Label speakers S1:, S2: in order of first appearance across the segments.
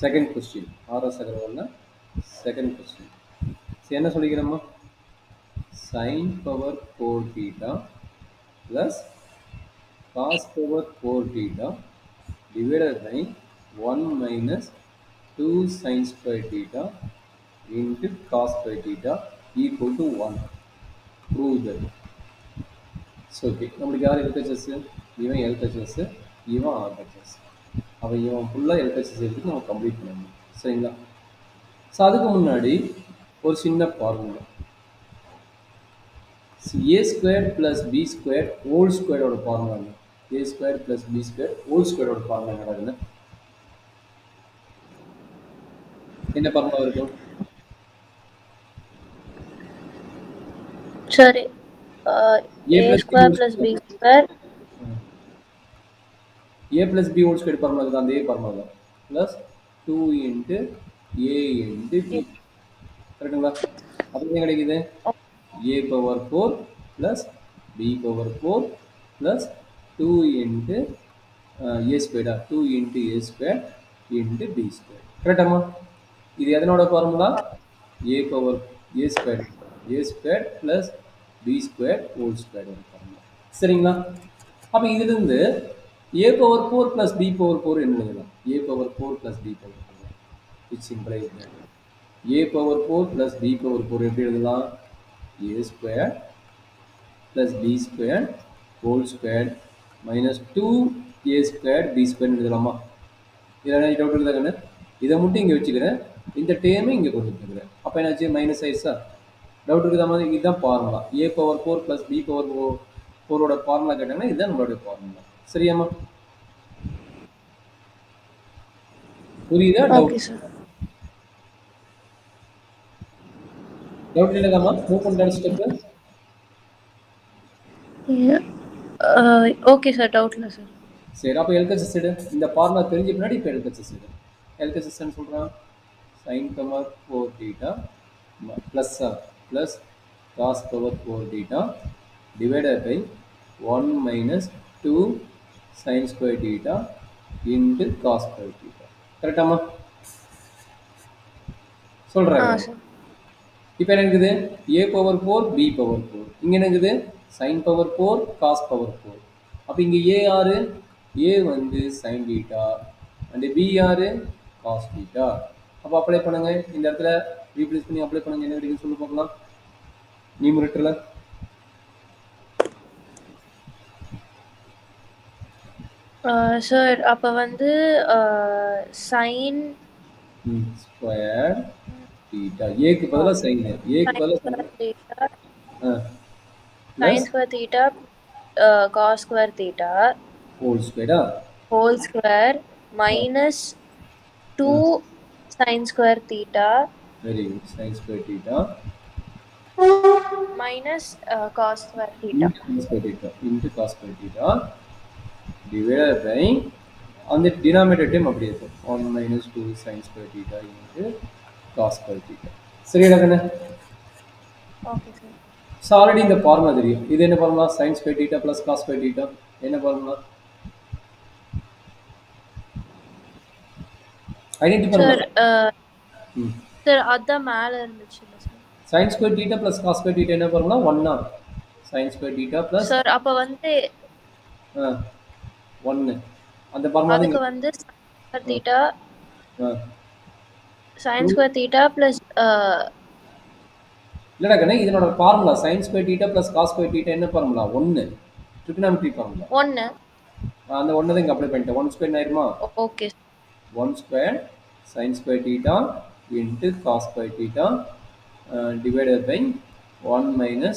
S1: Second question. RS அகர்வால்ல second question. என்ன சொல்லிக்கிறோமா? sin power 4 theta plus cos power 4 theta divided by 1 minus 2 sin square theta into cos square theta equal to 1. Prove that. So, okay. நம்மளுக்கு யார் LHS? இவன் LHS, இவன் RHS. அவன் இவன் ஃபுல்லாக LHS எடுத்து நம்ம கம்ப்ளீட் பண்ணணும். சரிங்களா? ஸோ அதுக்கு முன்னாடி ஒரு சின்ன formula. a squared plus b squared whole squared ஓட ஃபார்முலா என்ன? a squared plus b squared whole squared ஓட ஃபார்முலா என்ன? என்ன ஃபார்முலா இருக்கும்?
S2: சரி, a square plus b square
S1: a plus b whole squared formula தான், அந்த a ஃபார்முலா தான். plus 2 into a into b. கரெக்ட்டுங்களா? அப்போ என்ன கிடைக்குது? a power 4 plus b power 4 plus 2 into a squared, 2 into a squared into b squared. கரெக்டாமா? இது எதனோட formula? a power a squared plus b squared whole squared ஓட formula. சரிங்களா? அப்போ இதிலிருந்து a power 4 plus b power 4 என்ன எழுதலாம்? a power 4 plus b power 4, which implies that a power 4 plus b power 4 எப்படி எழுதலாம்? a squared plus b squared whole squared minus 2a squared b squared எழுதலாமா? இதில் doubt இருக்குதாங்கன்னு இதை மட்டும் இங்கே வச்சுக்கிறேன், இந்த டேமே இங்கே கொண்டு வந்துக்கிறேன். அப்போ என்னாச்சு? மைனஸ் ஆயிடுச்சா? டவுட் இருக்குதா மாதிரி? இதுதான் formula. a power 4 plus b power 4ஓட ஃபார்முலா கேட்டாங்கன்னா இதுதான் நம்மளுடைய ஃபார்முலா. சரியாமா? புரியுதா? டவுட் இல்லைதாம்மா? மூவ் பண்ணுற ஸ்டெப்பு.
S2: ஓகே சார், டவுட் இல்லை சார்.
S1: சரி, அப்போ LHS எடு. இந்த ஃபார்முலா தெரிஞ்ச பின்னாடி இப்போ LHS எடு. LHS என்ன சொல்கிறான்? sin power 4 theta plus cos power 4 theta divided by 1 minus 2 sin square theta into cos square theta. கரெக்டாமா? சொல்கிறேன். இப்போ என்ன இருக்குது? a power 4 b power 4. இங்கே என்ன இருக்குது? sin power 4 cos power 4. அப்போ இங்கே a யாரு? a வந்து sin theta and b யாரு? cos theta. அப்போ அப்ளை பண்ணுங்க. இந்த இடத்துல ரீப்ளேஸ் பண்ணி அப்ளை பண்ணுங்க. என்ன கிடைக்கும் சொல்லி பார்க்கலாம். நியூமரேட்டர்ல
S2: சார் அப்போ வந்து sin
S1: ஸ்கொயர் theta, a க்கு பதிலா sin, a க்கு பதிலா
S2: theta sin square theta cos square theta whole square minus 2 sin square theta.
S1: Very good. Sin square theta
S2: minus cos square theta
S1: into cos square theta divided by on the denominator term அப்படியே இருக்கும் 1 minus 2 sin square theta into cos square theta. சரியா கண்ணா?
S2: Okay sir.
S1: So already இந்த formula தெரியும். இது என்ன formula? sin square theta plus cos square theta. என்ன formula? Identify பண்ணுங்க
S2: சார். அத மேல இருந்துச்சு sir.
S1: sin square theta plus cos square theta என்ன ஃபார்முலா? 1 sin square theta plus
S2: sir அப்ப வந்து
S1: 1 அந்த ஃபார்முலா
S2: அதுக்கு வந்து sin theta sin square theta plus
S1: இல்லடா கண்ணே, இதனோட formula sin square theta plus cos square theta என்ன ஃபார்முலா? 1 ட்ரிகோனோமெட்ரி ஃபார்முலா.
S2: 1
S1: அந்த 1 தான் இங்க அப்ளை பண்ணிட்டேன். 1 ஸ்கொயர் ஆயிருமா?
S2: Okay.
S1: 1 square sin square theta into cos square theta divided by 1 minus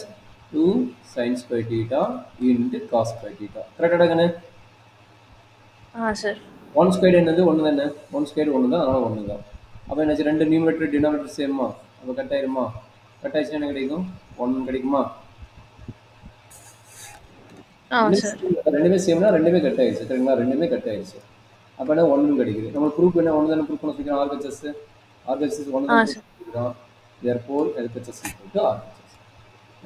S1: 2 sin square theta into cos square theta. கரெக்ட்டா கண்ணே?
S2: சார்.
S1: 1 ஸ்கொயர் என்னது? 1 தானே? 1 ஸ்கொயர் 1 தான், அதனால 1 தான். அப்போ என்னாச்சு? ரெண்டு நியூமரேட்டர் டினாமினேட்டர் சேமா? அப்போ கட் ஆயிருமா? கட் ஆயிடுச்சுன்னா என்ன கிடைக்கும்? 1 கிடைக்குமா? ரெண்டுமே சேம்னா ரெண்டுமே கட் ஆயிடுச்சு. சரிங்களா? ரெண்டுமே கட் ஆயிடுச்சு. அப்போ என்ன 1 கிடைக்குது. நம்ம ப்ரூஃப் என்ன? 1 தானே ப்ரூஃப் பண்ண சொல்லிக்கிறோம். RHS 1 தான் சொல்லிக்கிறோம். therefore LHS equal to RHS.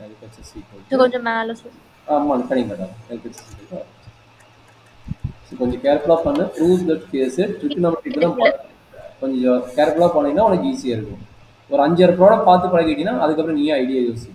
S1: LHS equal to
S2: கொஞ்சம் மேல சார்.
S1: ஆமா correct madam. LHS equal to RHS. கொஞ்சம் கேர்ஃபுல்லா பண்ணு. ப்ரூவ் தட் கேஸ் ட்ரிகோனோமெட்ரி தான் பாருங்க. கொஞ்சம் கேர்ஃபுல்லாக போனீங்கன்னா உனக்கு ஈஸியாக இருக்கும். ஒரு 5 6 ப்ராடக்ட் பார்த்து பழகிட்டீங்கன்னா அதுக்கப்புறம் நீயே ஐடியா யோசி.